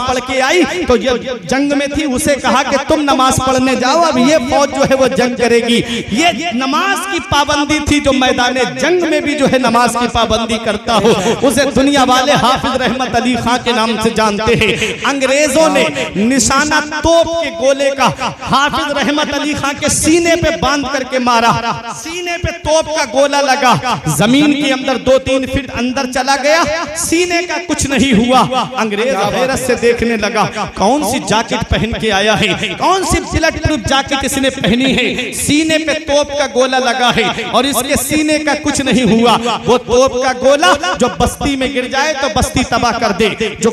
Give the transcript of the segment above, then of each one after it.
पढ़ के आई तो ये जंग में थी, उसे कहा कि तुम नमाज पढ़ने जाओ, अब ये फौज जो है वो जंग करेगी। ये नमाज की पाबंदी थी, जो मैदान जंग में भी जो है नमाज की पाबंदी करता हो उसे दुनिया वाले हाफिज रहमत अली खां के नाम से जानते हैं। अंग्रेजों ने निशाना तोप के गोले का हाफिज रहमत अली खां के सीने पे बांध करके मारा, सीने पे तोप का गोला लगा, जमीन के अंदर 2-3 फीट अंदर चला गया, सीने का कुछ नहीं हुआ। अंग्रेज हैरत से देखने लगा, कौन सी जैकेट पहन के आया है, कौन सी बुलेट प्रूफ जैकेट इसने पहनी है, सीने पे तोप का गोला लगा है और इसके सीने का कुछ नहीं हुआ। वो तोप का गोला जो बस्ती में गिर जाए तो बस्ती तबाह कर दे, जो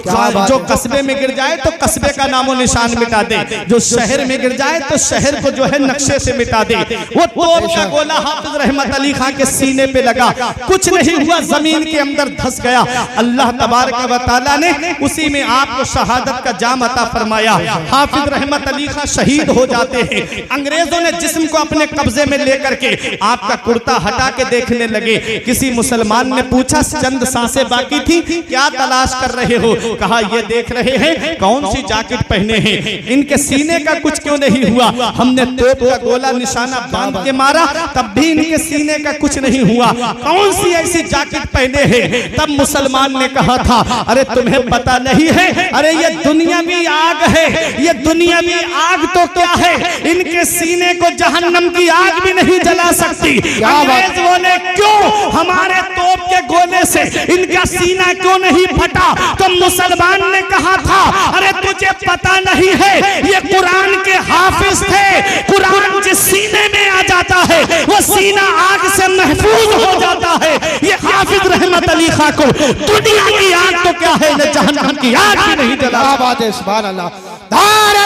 कस्बे में गिर जाए तो कस्बे का नामो निशान मिटा दे, जो शहर में गिर जाए तो शहर को जो है नक्शे से मिटा दे। वो तोप का गोला हाफिज रहमत अली खां के सीने पे लगा, कुछ नहीं हुआ, जमीन के अंदर धंस गया। अल्लाह तबारक व तआला ने उसी में आपको शहादत का जाम अता फरमाया। हाफिज रहमत अली खां शहीद हो जाते हैं। अंग्रेजों ने जिस्म को अपने कब्जे में लेकर के आपका कुर्ता हटा के देखने लगे। किसी मुसलमान ने पूछा, चंद सांसें बाकी थी, क्या तलाश कर रहे हो? कहा, ये देख रहे हैं कौन सी जैकेट पहने हैं, इनके सीने का कुछ क्यों नहीं हुआ? हमने तोप का गोला निशाना बांध के मारा, तब भी इनके सीने का कुछ नहीं हुआ, कौन सी ऐसी जैकेट पहने हैं? तब मुसलमान ने कहा था, अरे तुम्हें पता नहीं है, अरे ये दुनियावी आग है, ये दुनियावी आग तो क्या है, इनके सीने को जहन्नम की आग भी नहीं जला सकती। अंग्रेज बोले, क्यों? हमारे तोप के गोले से इनका सीना क्यों नहीं फटा? तो मुसलमान ने कहा था, अरे तुझे पता नहीं है, ये कुरान के हाफिज थे, कुरान जिस सीने में आ जाता है वो सीना आग से महफूज हो जाता है। ये हाफिज रहमत अली खां को दुनिया की आग तो क्या है, न जहन्नम की आग भी नहीं जला। बात है, सुभान अल्लाह। धारे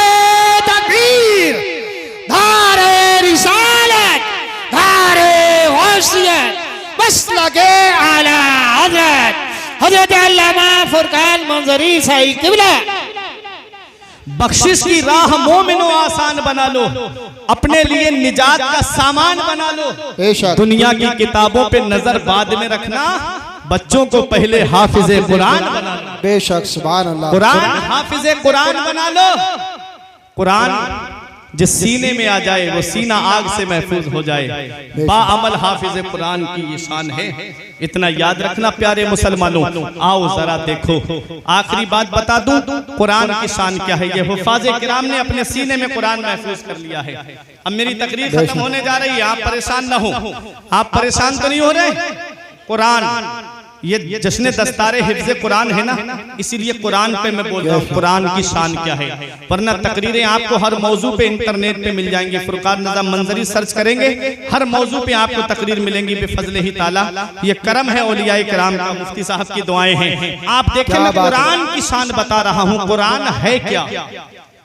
तकबीर, धारे रिसालत, धारे गौसियत, बस लगे आला हजरत हजरत अल्लामा फुरकान मंजरी साई किबला। बख्शिश की राह मोमिनो आसान बना लो, अपने लिए निजात का सामान बना लो। दुनिया की किताबों पे नजर बाद में रखना, बच्चों को पहले हाफिज कुरान बना लो। बेशक, सुभान अल्लाह। कुरान हाफिज कुरान बना लो। कुरान जिस सीने में आ जाए वो सीना आग से महफूज हो जाए। बाअमल हाफिज कुरान की ये शान है, इतना याद रखना प्यारे मुसलमानों। आओ जरा देखो, आखिरी बात बता दूं, कुरान की शान क्या है। ये हुफ़ाज़े किराम ने अपने सीने में कुरान महफूज कर लिया है। अब मेरी तकरीर खत्म होने जा रही है, आप परेशान न हो। आप परेशान तो नहीं हो रहे? कुरान ये जश्न दस्तारे हिफ्ज़े कुरान है ना, इसीलिए कुरान पे मैं बोल रहा हूँ कुरान की शान क्या है। वरना तकरीरें आपको हर मौजू पे इंटरनेट पे मिल जाएंगी, फुरकान निज़ाम मंजरी सर्च करेंगे, हर मौजू पे आपको तकरीर मिलेंगी बेफज़्ल ही ताला। ये करम है औलियाए किराम का, मुफ्ती साहब की दुआएं हैं। आप देखें, मैं कुरान की शान बता रहा हूँ। कुरान है क्या?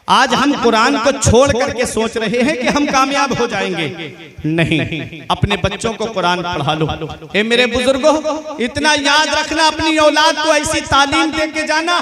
आज हम कुरान को छोड़ करके सोच रहे हैं कि हम कामयाब हो जाएंगे। नहीं, अपने बच्चों को कुरान पढ़ा लो। ए मेरे बुजुर्गों, इतना याद रखना, अपनी औलाद को ऐसी तालीम दे के जाना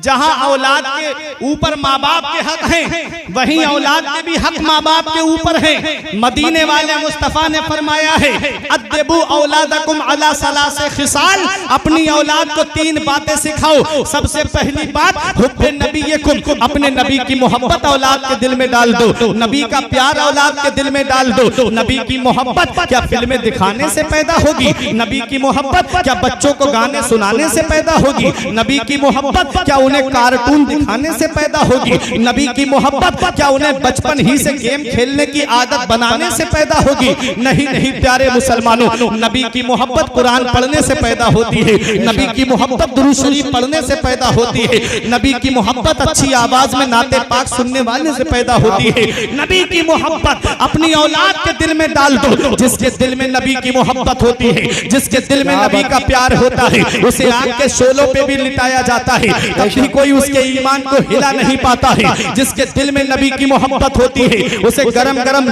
जहां औलाद के ऊपर माँ बाप के हक हैं, वहीं औलाद के भी हक माँ बाप के ऊपर हैं। मदीने वाले मुस्तफा ने फरमाया है, अद्दिबू औलादकुम अला सलासे खिसाल, अपनी औलाद को 3 बातें सिखाओ। सबसे पहली बात, हुब्बे नबीयकुम, अपने नबी की मोहब्बत औलाद के दिल में डाल दो। नबी का प्यार औलाद के दिल में डाल दो। नबी की मोहब्बत क्या फिल्में दिखाने से पैदा होगी? नबी की मोहब्बत क्या बच्चों को गाने सुनाने से पैदा होगी? नबी की मोहब्बत क्या उन्हें कार्टून दिखाने से पैदा होगी? नबी की मोहब्बत क्या उन्हें बचपन ही से गेम खेलने की आदत बनाने से पैदा होगी? नहीं नहीं प्यारे मुसलमानों, नबी की मोहब्बत कुरान पढ़ने से पैदा होती है। नबी की मोहब्बत दुरूद शरीफ पढ़ने से पैदा होती है। नबी की मोहब्बत अच्छी आवाज में नाते पाक सुनने वाले से पैदा होती है। नबी की मोहब्बत अपनी औलाद के दिल में डाल दो। जिसके दिल में नबी की मोहब्बत होती है, जिसके दिल में नबी का प्यार होता है, उसे आग के शोलों पे भी लिटाया जाता है, कभी कोई उसके ईमान को हिला नहीं पाता है। जिसके दिल में नबी की मोहब्बत होती है, उसे गरम गरम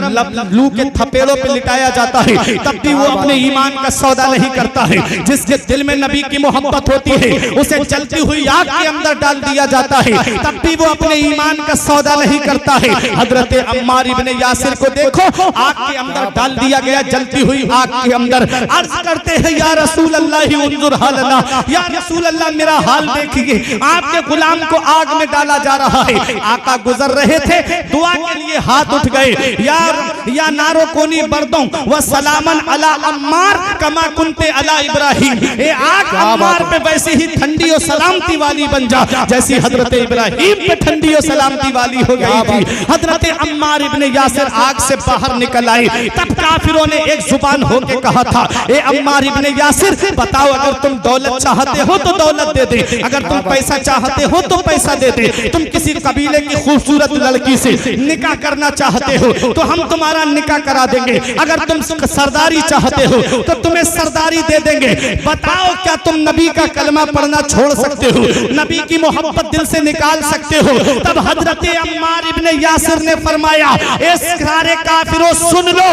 लू के थपेड़ों पे लिटाया जाता है, तब भी वो अपने ईमान का सौदा नहीं करता है। जिसके दिल में नबी की मोहब्बत होती है, उसे जलती हुई आग के अंदर डाल दिया जाता है, तब भी वो अपने ईमान ईमान का सौदा नहीं करता है। हजरत अम्मार इब्ने यासिर को देखो, आग के अंदर डाल दिया गया, जलती हुई आग के अंदर। अर्ज करते हैं या रसूल अल्लाह उन्जुर हालना, या रसूल अल्लाह मेरा हाल देखिए, आपके गुलाम को आग में डाला जा रहा है। आका गुजर रहे थे, दुआ के लिए हाथ उठ गए, या नारो कोनी बर्दों व सलामन अला अम्मार कमा कुंते अला इब्राहिम। ए आग अम्मार पे वैसे ही ठंडी और सलामती वाली बन जा जैसी हजरत इब्राहिम पे ठंडी और सलामती वाली हो गई थी। हजरत अम्मार इब्ने यासिर आग से बाहर निकल आए, तब काफिरों ने एक जुबान होके कहा था, ए अम्मार इब्ने यासिर बताओ, अगर तुम दौलत चाहते हो तो दौलत दे दे, अगर तुम पैसा चाहते हो तो पैसा दे दे, तुम किसी कबीले की खूबसूरत लड़की से निकाह करना चाहते हो तो हम तुम्हारा निकाह करा देंगे, अगर तुम सरदारी चाहते हो तो तुम्हें सरदारी दे देंगे। बताओ क्या तुम नबी का कलमा पढ़ना छोड़ सकते हो, नबी की मोहब्बत दिल से निकाल सकते हो? तब हजरत अम्मार इब्ने यासिर ने फरमाया, ए सारे काफिरों सुन लो,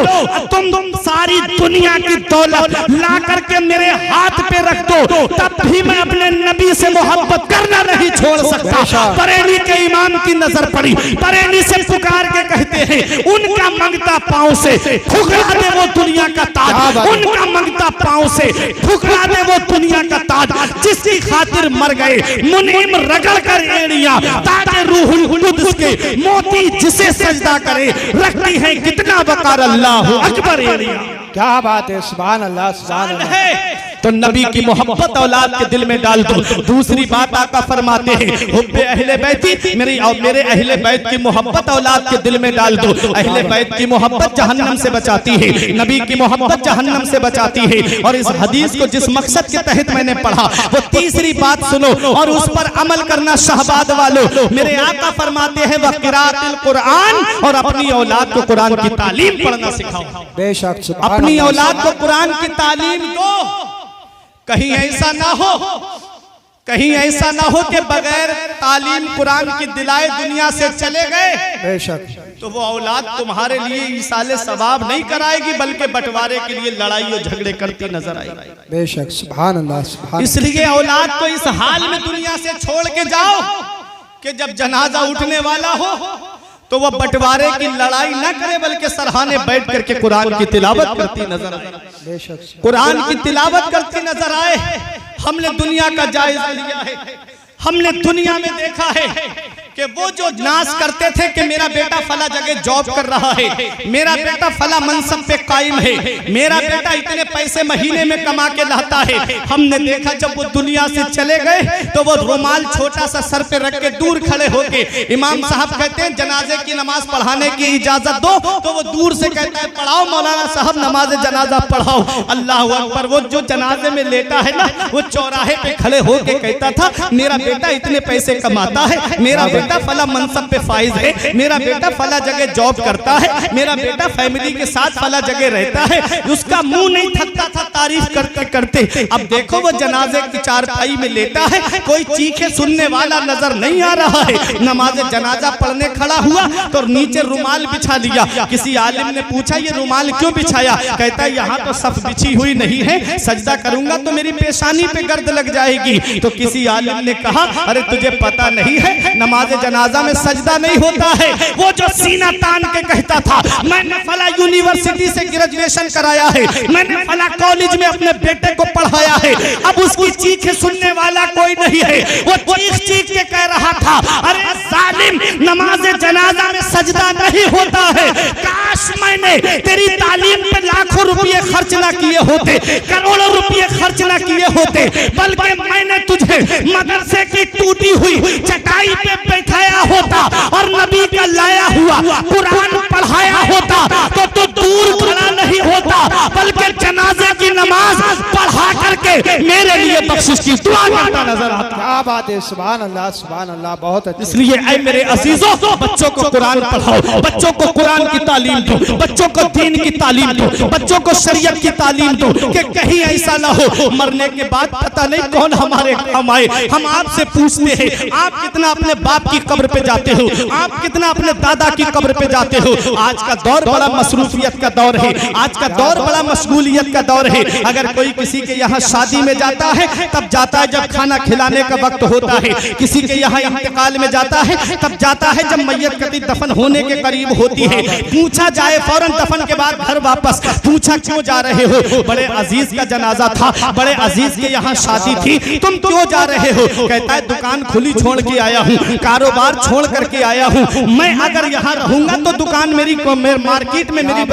तुम सारी दुनिया की दौलत ला करके मेरे हाथ पे रख दो, तब भी मैं अपने नबी से मोहब्बत करना नहीं छोड़ सकता। बरेली के इमाम की नजर पड़ी, बरेली से पुकार के कहते हैं, उनका मंगता पांव से ठुकरा दे वो दुनिया का ताज, उनका मंगता पांव से ठुकरा दे वो दुनिया का ताज, जिसकी खातिर मर गए मुनीम रगड़ कर एड़ियां, ताजे रूहुल कुद्स के मोती जिसे सजदा करे, रखती है कितना वकार अल्लाह अकबर एड़ियां। क्या बात है, सुभान अल्लाह, सुभान अल्लाह। तो नबी की मोहब्बत औलाद के दिल में डाल दो। दूसरी बात आका फरमाते हैं, हुब्बे अहले बैती, मेरे और मेरे अहले बैत की मोहब्बत औलाद के दिल में डाल दो। अहले बैत की मोहब्बत जहन्नम से बचाती है, नबी की मोहब्बत जहन्नम से बचाती है। और इस हदीस को जिस मकसद के तहत मैंने पढ़ा, वो तीसरी बात सुनो और उस पर अमल करना शहबाद वालों। मेरे आका फरमाते हैं, वह क़िराअतुल कुरान, और अपनी औलाद को कुरान की तालीम पढ़ना सिखाओ। बेशक अपनी औलाद को कुरान की तालीम दो। कहीं ऐसा ना हो, कहीं ऐसा ना हो कि बगैर तालीम कुरान की दिलाए दुनिया से चले गए, बेशक तो वो औलाद तुम्हारे लिए ईसाले सवाब नहीं कराएगी, बल्कि बंटवारे के लिए लड़ाई और झगड़े करती नजर आएगी। बेशक सुभान अल्लाह, सुभान। इसलिए औलाद को इस हाल में दुनिया से छोड़ के जाओ कि जब जनाजा उठने वाला हो तो वो बंटवारे की लड़ाई ना करे, बल्कि सरहाने बैठ करके कुरान की तिलावत करती नजर आए, कुरान की तिलावत करती नजर आए। हमने दुनिया का जायजा लिया है, हमने दुनिया में देखा है कि वो जो नाश करते थे कि मेरा बेटा फला जगह जॉब कर रहा है, मेरा बेटा फला मनसब पे कायम है, मेरा बेटा इतने पैसे महीने में कमा के लाता है। हमने देखा जब वो दुनिया से चले गए तो वो रुमाल छोटा सा सर पे रख के दूर खड़े होके इमाम साहब कहते हैं जनाजे की नमाज पढ़ाने की इजाजत दो, तो वो दूर से कहता है पढ़ाओ मौलाना साहब, नमाज जनाजा पढ़ाओ। अल्लाह अकबर। वो जो जनाजे में लेटा है ना, वो चौराहे पे खड़े होके कहता था मेरा बेटा इतने पैसे कमाता है, मेरा बेटा फला मनसब पे फाइज है, मेरा बेटा फला जगह जॉब करता है, मेरा बेटा फैमिली के साथ फला जगह रहता है। उसका मुंह नहीं थकता था तारीफ करते करते। अब देखो वो जनाजे की चारपाई में लेटा है, कोई चीखे सुनने वाला नजर नहीं आ रहा है। नमाज जनाजा पढ़ने खड़ा हुआ तो नीचे रुमाल बिछा लिया। किसी आलिम ने पूछा ये रुमाल क्यों बिछाया? कहता है यहाँ तो सफ बिछी हुई नहीं है, सजदा करूंगा तो मेरी पेशानी पे गर्द लग जाएगी। तो किसी आलिम ने कहा अरे तुझे पता नहीं है नमाज जनाजा में सजदा नहीं होता है। वो जो सीना तान के कहता था मैंने फला यूनिवर्सिटी से ग्रेजुएशन कराया है, मैंने फला कॉलेज में अपने बेटे को पढ़ाया है, अब उसकी चीखें सुनने वाला कोई नहीं है। वो चीख के कह रहा था अरे जालिम, नमाज जनाजा में सजदा नहीं होता है। काश मैंने तेरी तालीम पे लाखों रुपये खर्च ना किए होते, करोड़ों रुपये खर्च ना किए होते, बल्कि मैंने तुझे मदरसे की टूटी हुई चटाई पे बैठाया होता और नबी का लाया हुआ कुरान पढ़ाया होता तो तू दूर खड़ा नहीं होता, बल्कि जनाजे की नमाज पढ़ा करके मेरे लिए बख्शिश की दुआ करता नजर आता। क्या बात है, सुभान अल्लाह, सुभान अल्लाह, बहुत अच्छा। इसलिए ऐ मेरे अजीजों, बच्चों को कुरान पढ़ाओ, बच्चों को कुरान की तालीम दो, बच्चों को दीन की तालीम दो, बच्चों को शरीयत की तालीम दो कि कहीं ऐसा ना हो मरने के बाद पता नहीं कौन हमारे काम आए। हम आपसे पूछते हैं आप कितना अपने बाप की कब्र पे जाते हो, आप कितना अपने दादा की कब्र पे जाते हो। आज का दौर बड़ा मसरूफियत का दौर है, आज का दौर बड़ा मशगूलियत का दौर है। अगर कोई किसी के यहाँ शादी शादी में जाता है तब जाता है जब खाना खिलाने का वक्त होता है, किसी के यहाँ इंतकाल में जाता है तब जाता है जब मैयत कभी दफन होने के करीब होती है। पूछा जाए फौरन दफन के बाद घर वापस, पूछा क्यों जा रहे हो? बड़े अजीज का जनाजा था, बड़े अजीज के यहाँ शादी थी, तुम क्यों जा रहे हो? कहता है दुकान खुली छोड़ के आया हूँ, कारोबार छोड़ करके आया हूँ। मैं अगर यहाँ रहूंगा तो दुकान मेरी मार्केट में मेरी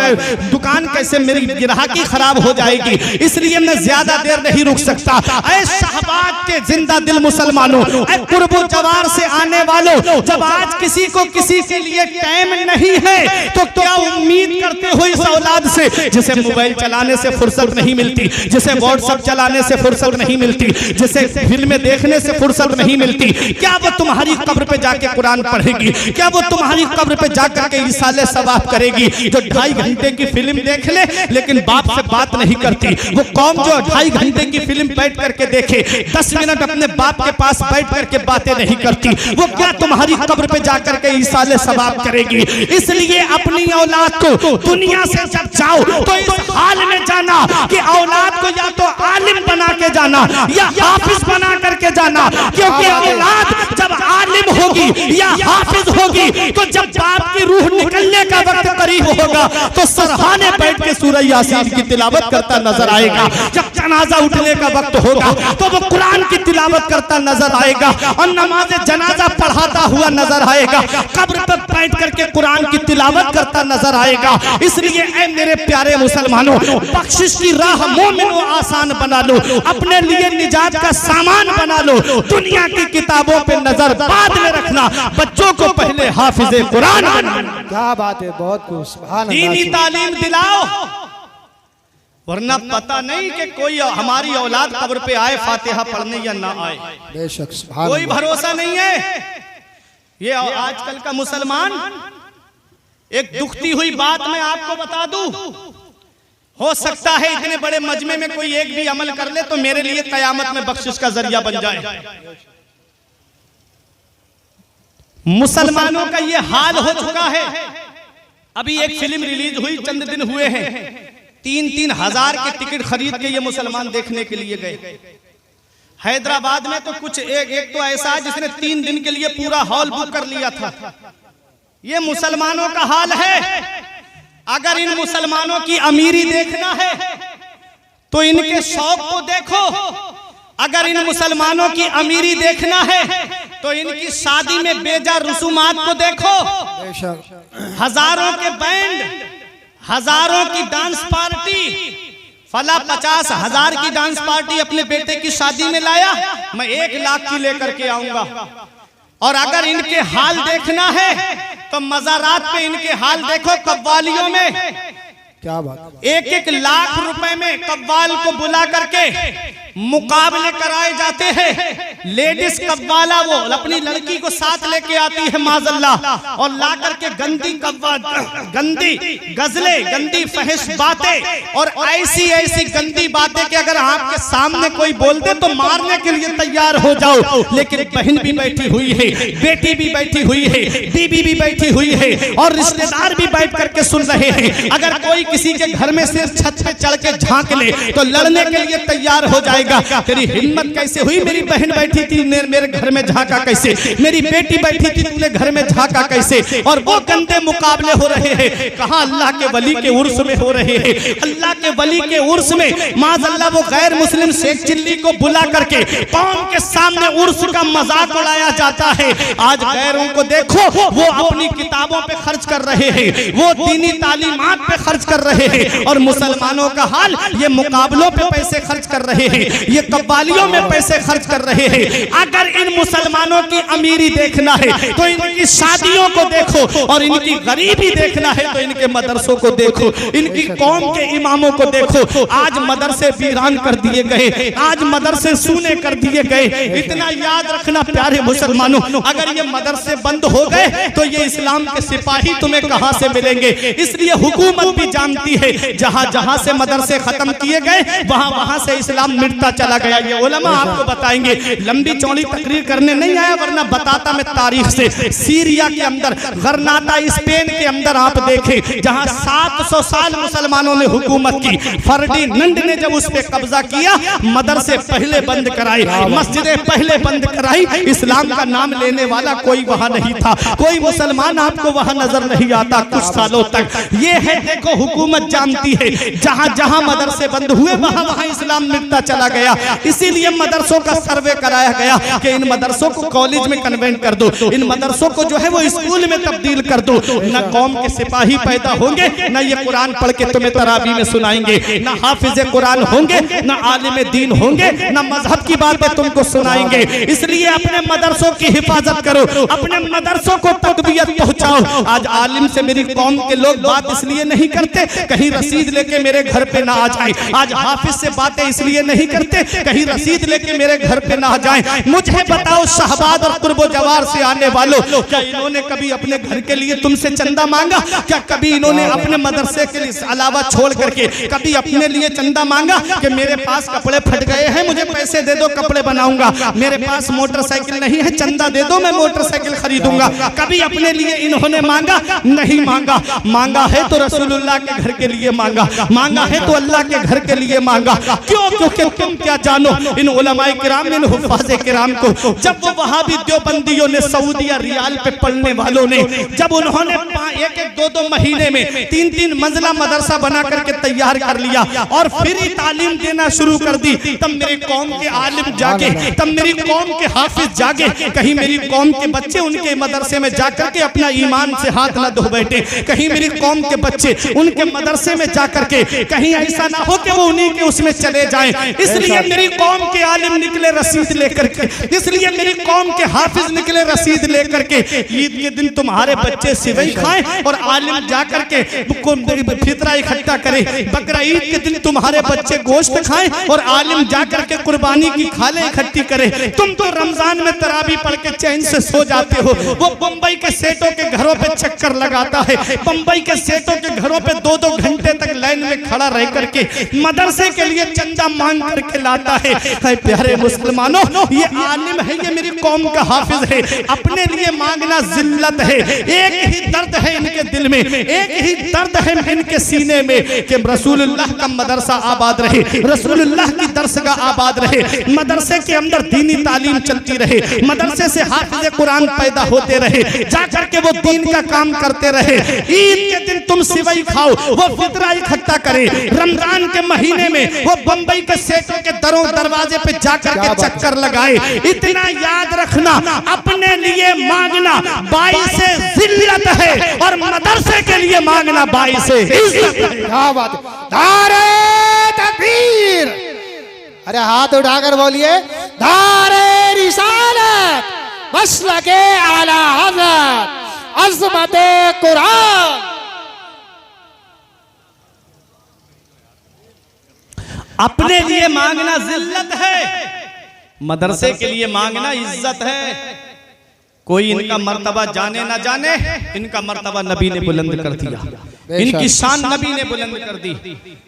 दुकान कैसे, मेरी गिराकी खराब हो जाएगी, इसलिए मैं ज्यादा देर नहीं रुक सकता। ऐ शहबाज के जिंदा दिल मुसलमानों, ऐ कुर्बो जवार से आने वालों, जब आज किसी को किसी के लिए टाइम नहीं है तो क्या उम्मीद करते हो इस औलाद से जिसे मोबाइल चलाने से फुर्सत नहीं मिलती, जिसे व्हाट्सएप चलाने से फुर्सत नहीं मिलती, जिसे फिल्में देखने से फुर्सत नहीं मिलती? क्या वो तुम्हारी कब्र पे जाके कुरान पढ़ेगी? क्या वो तुम्हारी कब्र पे जाकर के इसाले सवाब करेगी? जो 2.5 घंटे की फिल्म देख ले लेकिन बाप से बात नहीं करती, वो कौम जो 2.5 घंटे की फिल्म बैठ करके देखे, 10 मिनट अपने बाप के पास बैठ करके बातें नहीं करती, वो क्या तुम्हारी कब्र पे जाकर के इसाले सवाब करेगी? इसलिए अपनी औलाद को दुनिया से जब जाओ तो इस हाल में जाना कि औलाद को या तो आलिम बना के जाना या हाफिज बना करके जाना, क्योंकि औलाद जब आलिम होगी या हाफिज होगी तो जब बाप की रूह निकलने का वक्त करीब होगा तो सरहाने बैठ के सूरह यासीन की तिलावत करता नजर आएगा। जब जनाजा उठने का वक्त होगा तो वो कुरान की तिलावत करता नजर आएगा और नमाज जनाजा पढ़ाता हुआ नजर आएगा, कब्र पर बैठ करके कुरान की तिलावत करता नजर आएगा। इसलिए ऐ मेरे प्यारे मुसलमानों, बख्शिश की राह मोमिनो आसान बना लो, अपने लिए निजात का सामान बना लो। दुनिया की किताबों पे नजर बाद में रखना, बच्चों को पहले हाफिज़े कुरान बनाना। क्या बात है, बहुत कुछ। सुभान अल्लाह। दीनी तालीम दिलाओ, वरना पता नहीं कि कोई हमारी औलाद कब्र पे आए फातिहा पढ़ने या ना आए, बेशक सुभान कोई अल्लाह। भरोसा नहीं है। ये आजकल का मुसलमान, एक दुखती हुई बात मैं आपको बता दूं, हो सकता है इतने बड़े मजमे में कोई एक भी अमल कर ले तो मेरे लिए कयामत में बख्शिश का जरिया बन जाए। मुसलमानों का ये हाल हो चुका है। अभी एक फिल्म रिलीज हुई, चंद दिन हुए हैं, 3-3 हजार के टिकट खरीद के ये मुसलमान देखने के लिए गए। हैदराबाद में तो कुछ एक तो ऐसा है जिसने 3 दिन के लिए पूरा हॉल बुक कर लिया था। ये मुसलमानों का हाल है। अगर इन मुसलमानों की अमीरी देखना है तो इनके शौक को देखो, अगर इन मुसलमानों की अमीरी देखना है तो इनकी शादी में बेजा रसूमात को देखो। हजारों के बैंड, हजारों की डांस पार्टी, फला 50,000 की डांस पार्टी अपने बेटे की शादी में लाया, मैं 1 लाख की लेकर के आऊंगा। और अगर इनके हाल देखना है तो मज़ारात पे इनके हाल देखो। कव्वालियों में क्या बात, 1-1 लाख रुपए में कव्वाल को बुला करके मुकाबले कराए जाते हैं। लेडीज कव्वाला वो अपनी लड़की को साथ लेके आती है माज़अल्लाह, और ला करके गंदी गंदी गजलें, गंदी फहश बातें और ऐसी गंदी बातें कि अगर आपके सामने कोई बोल दे तो मारने के लिए तैयार हो जाओ। लेकिन बहन भी बैठी हुई है, बेटी भी बैठी हुई है, बीबी भी बैठी हुई है और रिश्तेदार भी बैठ करके सुन रहे हैं। अगर कोई किसी के घर में सिर्फ छत पे चढ़ के झांक ले तो लड़ने के लिए तैयार हो जाएगा। तेरी हिम्मत कैसे हुई? मेरी बहन बैठी थी मेरे घर में झांका कैसे? मेरी बेटी बैठी थी तूने घर में झांका कैसे? और वो गंदे मुकाबले हो रहे हैं। कहां अल्लाह के वली के उर्स में हो रहे हैं। अल्लाह के वली के उर्स में माज़अल्लाह वो गैर मुस्लिम शेख चिल्ली को बुला करके कौम के सामने उर्स का मजाक उड़ाया जाता है। आज गैरों को देखो, वो अपनी किताबों पे खर्च कर रहे हैं, वो दीनी तालीमात पे खर्च कर रहे हैं। और मुसलमानों का हाल, ये मुकाबलों पे पैसे खर्च कर रहे हैं, ये कव्वालियों में पैसे खर्च कर रहे हैं। अगर इन मुसलमानों की अमीरी देखना है तो इनकी शादियों को देखो, और इनकी गरीबी देखना है तो इनके मदरसों को देखो, इनकी कौम के इमामों को देखो। आज मदरसे वीरान कर दिए गए, आज मदरसे सूने कर दिए गए। इतना याद रखना प्यारे मुसलमानों, अगर ये मदरसे बंद हो गए तो ये इस्लाम के सिपाही तुम्हें कहां से मिलेंगे? इसलिए हुकूमत भी जानती है, जहां जहां से मदरसे खत्म किए गए वहां वहां से इस्लाम मिटता मिटता चला गया। ये उलमा आपको बताएंगे, लंबी चौड़ी तकरीर करने नहीं आया, वरना बताता मैं तारीख से। सीरिया के अंदर, गरनाता स्पेन के अंदर आप देखें, जहां 700 साल मुसलमानों ने हुकूमत की, फर्डिनेंड ने जब उस पे कब्जा किया, मदरसे पहले बंद कराई, मस्जिदें पहले बंद कराई, इस्लाम का नाम लेने वाला कोई वहां नहीं था, कोई मुसलमान आपको वहां नजर नहीं आता कुछ सालों तक। ये है, देखो हुकूमत जानती है, जहां जहां मदरसे बंद हुए वहां वहां इस्लाम मिटता चला गया। इसीलिए मदरसों का सर्वे कराया गया कि इन मदरसों को कॉलेज में कन्वेंट कर दो, इन मदरसों को जो है वो स्कूल में तब्दील कर दो। न कौम के सिपाही पैदा होंगे, न ये कुरान पढ़ के तुम्हें तरावी में सुनाएंगे, न हाफिज कुरान होंगे, न आलिम दीन होंगे, न मजहब की बातें तुमको सुनाएंगे। इसलिए अपने मदरसों की हिफाजत करो, अपने मदरसों को तकबीयत पहुंचाओ। आज आलिम से मेरी कौम के लोग बात इसलिए नहीं करते कहीं रसीद लेके मेरे घर पे ना आ जाए। आज हाफिज से बातें इसलिए नहीं करते कहीं रसीद लेके मेरे घर पे ना आ जाए। मुझे बताओ, शहबाद और कुर्बो जवार से आने वालों, क्या इन्होंने कभी अपने घर के लिए तुमसे चंदा मांगा? क्या कभी इन्होंने अपने मदरसे के लिए अलावा छोड़ करके कभी अपने लिए चंदा मांगा कि मेरे पास कपड़े फट गए हैं, मुझे पैसे दे दो, कपड़े बनाऊंगा, मेरे पास मोटरसाइकिल नहीं है, चंदा दे दो, मैं मोटरसाइकिल खरीदूंगा? कभी अपने लिए इन्होंने मांगा? नहीं मांगा। मांगा है तो रसूलुल्लाह के घर के लिए मांगा, मांगा है तो अल्लाह के घर के लिए मांगा। क्यों? क्योंकि तुम क्या जानो इन उलमाए किराम, इन हुफ़ाज़े किराम को, जब वो वहाबी देवबंदियों ने सऊदिया रियाल पे पढ़ने वालों ने, जब उन्होंने एक एक दो दो महीने में 3-3 मंजिला मदरसा बना करके तैयार कर लिया और फिर ही तालीम देना शुरू कर दी, तब मेरी कौम के आलिम जागे, तब मेरी कौम के हाफिज जागे। कहीं मेरी कौम के बच्चे उनके मदरसे में जाकर के अपना ईमान से हाथ न धो बैठे, कहीं मेरी कौम के बच्चे उनके मदरसे में जाकर के कहीं ऐसा ना हो कि वो उन्हीं के उसमें चले जाएं। इसलिए मेरी कौम के आलिम निकले रसीद लेकर के, इसलिए मेरी कौम के हाफिज निकले रसीद लेकर के। ईद के दिन तुम्हारे बच्चे सिवई खाएं और आलिम जाकर के फितरा इकट्ठा करे, बकरा ईद के दिन तुम्हारे बच्चे गोश्त खाएं और आलिम जाकर के कुर्बानी की खाले इकट्ठी करे। तुम तो रमजान में तरावी पढ़ के चैन से सो जाते हो, वो बंबई के सेठों के घरों पे चक्कर लगाता है, बंबई के सेठों के घरों पे 2-2 घंटे तक लाइन में खड़ा रह करके मदरसे के लिए चंदा मांग करके लाता है। प्यारे मुसलमानों, ये आलिम है, ये मेरी कौम का हाफिज है, अपने लिए मांगना जिल्लत है। एक ही दर्द है इनके दिल में, एक ही दर्द है इनके सीने में कि रसूलुल्लाह का मदरसा आबाद रहे, रसूलुल्लाह की दरसगाह आबाद रहे, मदरसे के अंदर दीनी तालीम चलती रहे, मदरसे से हाफिज कुरान पैदा होते रहे, जाकर के वो दीन का काम करते रहे। ईद के दिन तुम सिवई खाओ, वो फितरा इकट्ठा करे, रमजान के महीने में वो बंबई के सेठों के दरवाजे पे जाकर के चक्कर लगाए। इतना याद रखना, अपने लिए मांगना बाइसे जिल्लत है और मदरसे के लिए मांगना बाइसे इज्जत है। क्या बात है, नारे तकबीर, अरे हाथ उठाकर बोलिए, नारे रिसालत, मसलके आला हज़रत, अज़मते कुरान। अपने लिए मांगना जिल्लत है, मदरसे के लिए मांगना इज्जत है। कोई इनका मर्तबा जाने ना जाने, इनका मर्तबा नबी ने बुलंद कर दिया, इनकी शान नबी ने बुलंद कर दी,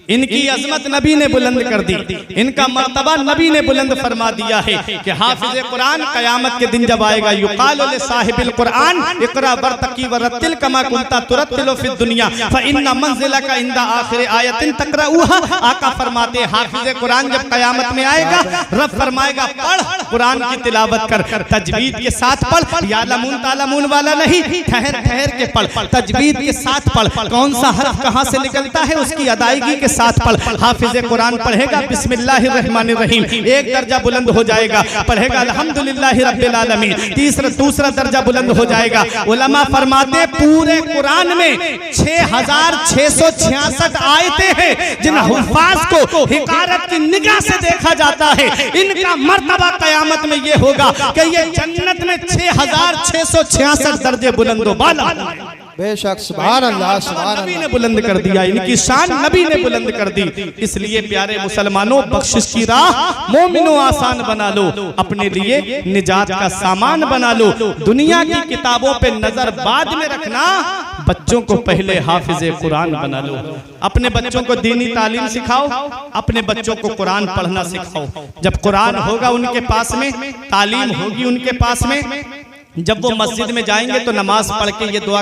इनकी अजमत नबी ने बुलंद कर दी, इनका मर्तबा नबी ने बुलंद फरमा दिया है कि हाफिज कुरान कयामत के दिन जब आएगा, युकालु लिसाहिबिल कुरान इक़रा वरतकी वरतिल कमा कुंता तुरतिलु फिद दुनिया फइन्ना मंजिलका इंदा आखिर आयतिन तक़रऊहा। आका फरमाते हाफिज कुरान जब कयामत में आएगा, रब फरमाएगा पढ़, कुरान की तिलावत कर, तजवीद के साथ पढ़, यालमून तालमून वाला नहीं, ठहर ठहर के पढ़, तजवीद के साथ पढ़, कौन सा हर्फ कहां से निकलता है उसकी अदायगी के साथ पढ़। हाफिज कुरान पढ़ेगा बिस्मिल्लाहिर रहमानिर रहीम, एक दर्जा बुलंद हो जाएगा, पढ़ेगा अल्हम्दुलिल्लाहि रब्बिल आलमीन, दूसरा दर्जा बुलंद हो जाएगा। उलमा फरमाते पूरे कुरान में 6666 आयतें हैं जिन हुफ़ाज़ को हिकारत की निगाह से देखा जाता है। इनका मर्तबा कयामत में ये होगा कि ये जन्नत में 6666 दर्जे बुलंदो बाला। बेशक, सुभान अल्लाह, सुभान अल्लाह। नबी ने बुलंद कर दिया, इनकी शान नबी ने बुलंद कर दी। इसलिए प्यारे मुसलमानों, बख्शिश की राह मोमिनों आसान बना लो, अपने लिए निजात का सामान बना लो। दुनिया की किताबों पे नजर बाद में रखना, बच्चों को पहले हाफिज कुरान बना लो। अपने बच्चों को दीनी तालीम सिखाओ, अपने बच्चों को कुरान पढ़ना सिखाओ। जब कुरान होगा उनके पास में, तालीम होगी उनके पास में, जब वो मस्जिद में जाएंगे तो नमाज पढ़ के ये दुआ